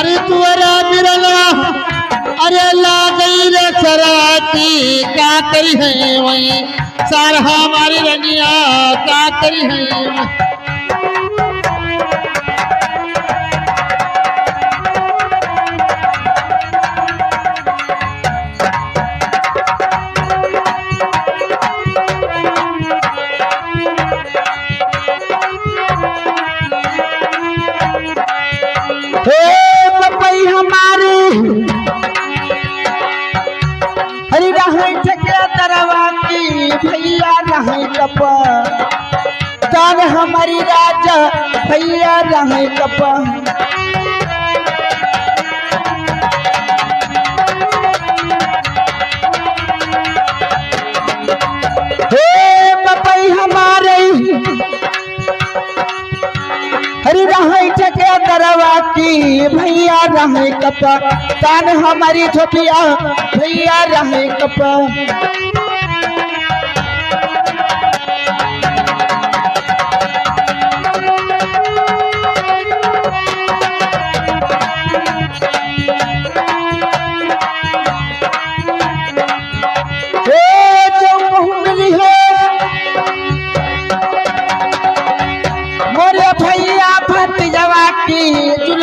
अरे तुअरा बिरला अरे ला गई रे सराती क्या करी है वही सारा हमारी रनिया क्या करी है हरी रहे ठके तरवा की भैया रहे कप जान हमारी राजा भैया रहे कप हे पपई हमारे हरी रहे ठके तरवा की भैया रहे कप जान हमारी झोपिया भैया रहे कप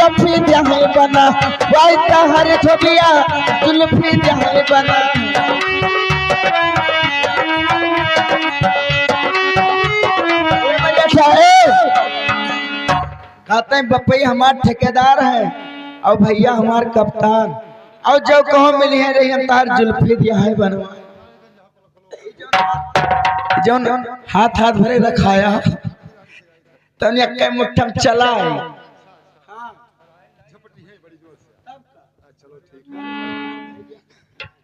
जुल्फी जहाँ बना वाई हर छोटिया जुल्फी जहाँ बना कहते हैं बपई हमार ठेकेदार है और भैया हमार कप्तान और जो कहो मिली है रही तार जुल्फी जहाँ बनवा जो हाथ हाथ भरे रखाया तो मुठ्ठम चला है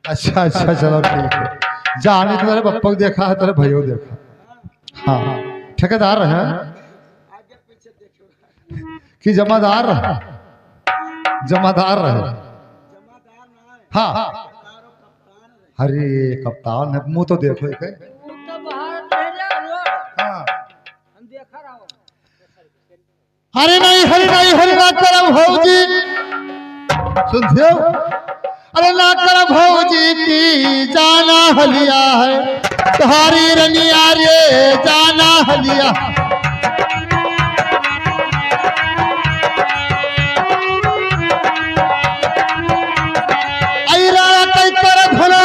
अच्छा अच्छा चलो ठीक है जाने तो तेरे पप्पा को देखा है तेरे भैया को देखा हाँ ठेकेदार है कि जमादार रहे जमादार रहे हाँ अरे कप्तान है मुंह तो देखो एक हाँ हरे नहीं ना करम भौजी सुनते हो अरे ना कर भौजी की जाना हलिया है तुम्हारी रनिया रे जाना हलिया ऐरा कई कर भलो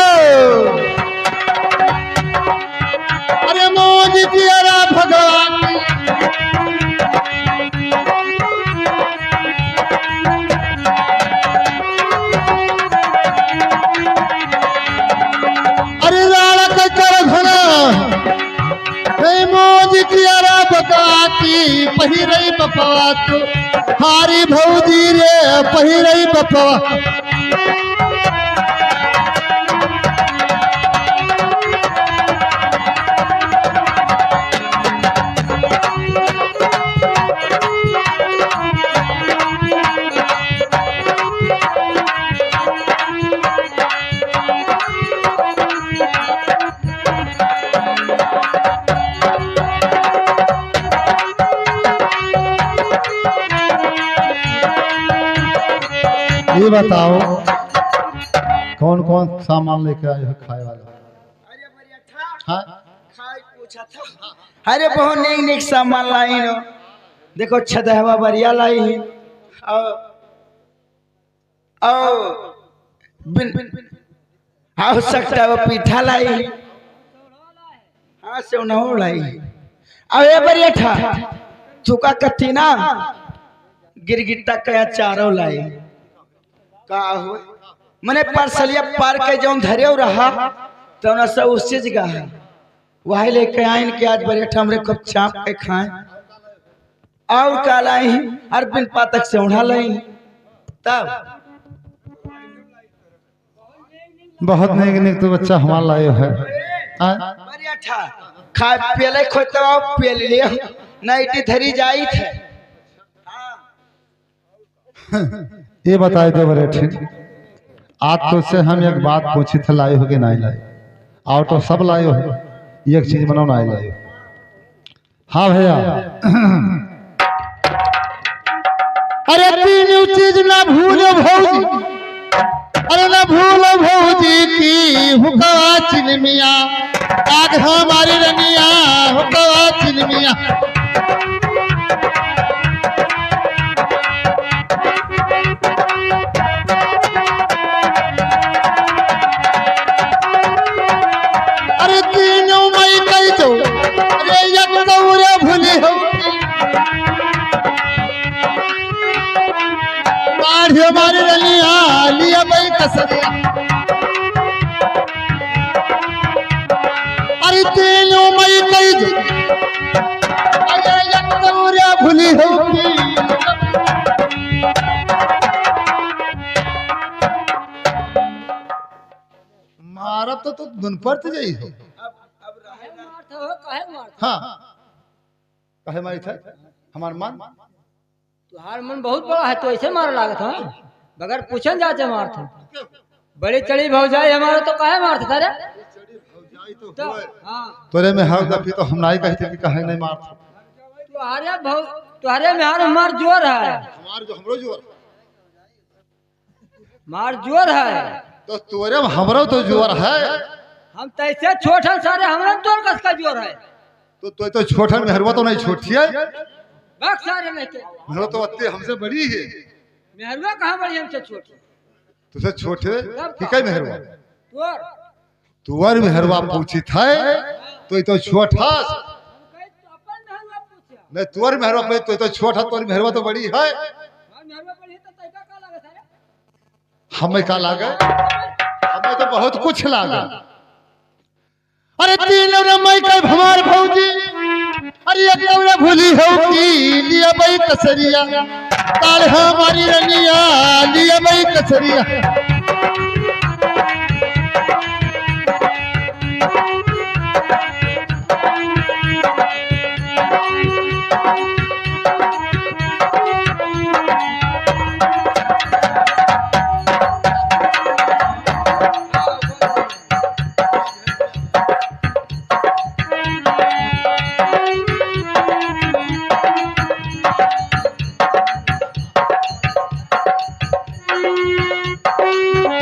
अरे मोदी की अरा भगवान पहिरई बपवा तो हारी भौजी रे पहिरई बपवा ये बताओ कौन कौन सामान लेके आए हो खाए वाला हाँ पूछा था अरे बहुत नेक नेक सामान लाई नो देखो छदहवा बरिया लाई सकता वो पीठा लाई हाँ सेवनाओ लाई अब ये बरिया था चुका कत्ती ना गिरगिट्टा कया चारों लाई का हो मने पार्सलिया पार के जो धरे रहा तो ना सब उस चीज का है वही लेके आइन के आज बड़े हमरे कब चाप के खाएं और काला ही हर बिन पातक से उड़ा लाई तब बहुत नेक नेक तो बच्चा हमारा लायो है बढ़िया था खा पेले खोते आओ पेल लियो नाइटी धरी जाई थे ये बताए दो बड़े ठीक आज तो से हम एक बात पूछी थे लाए हो कि नहीं लाए और तो सब लाए हो एक चीज बनाओ नहीं लाए हाँ भैया अरे तीन चीज ना भूलो भौजी, अरे न भूलो भौजी की हुकवा चिलमिया, आग हमारी रनिया हुकवा चिलमिया। अरे तीनों मई कई तो अरे एक गौरे भूली हो, बाढ़ हमारी रनिया लिया भाई कसरिया। अरे तीनों मई कई तो अरे एक गौरे भूली हो, मारब तो धुन पर तो जाई हो। अब रहेगा हाँ कहे मारी था हमार मन तुहार मन बहुत बड़ा है तो ऐसे मार लागत है बगैर पूछन जाते मारते बड़ी चढ़ी भौजाई हमारा तो काहे मारते तारे तो हाँ तोरे में हर दफी तो हम नहीं कहते कि कहे नहीं मार तुहारे में हर मार जोर है, हमार जो हमरो जोर मार जोर है तो तोरे में हमरो तो जोर है। हम तैसे छोटन सारे हमरा तोर कस का जोर है तो छोटन मेहरवा तो नहीं छोटी है, बाक सारे नहीं के मेहरवा तो अत्ते हमसे बड़ी है। मेहरवा कहाँ बड़ी हमसे छोटी तुझे छोटे कि कई मेहरवा तोर तुअर मेहरवा पूछी था तो छोटा अपन मेहरवा पूछे नहीं तुअर मेहरवा पे तो छोटा तोर मेहरवा तो बड़ी है। मेहरवा बड़ी है तो तैका का लगे सारे हमें का लागे, हमें तो बहुत कुछ लागे। अरे तीनों ने मई का भमार भौजी, अरे एक लौरा भूली हो की लिया भाई कसरिया, ताल हमारी रनिया लिया भाई कसरिया।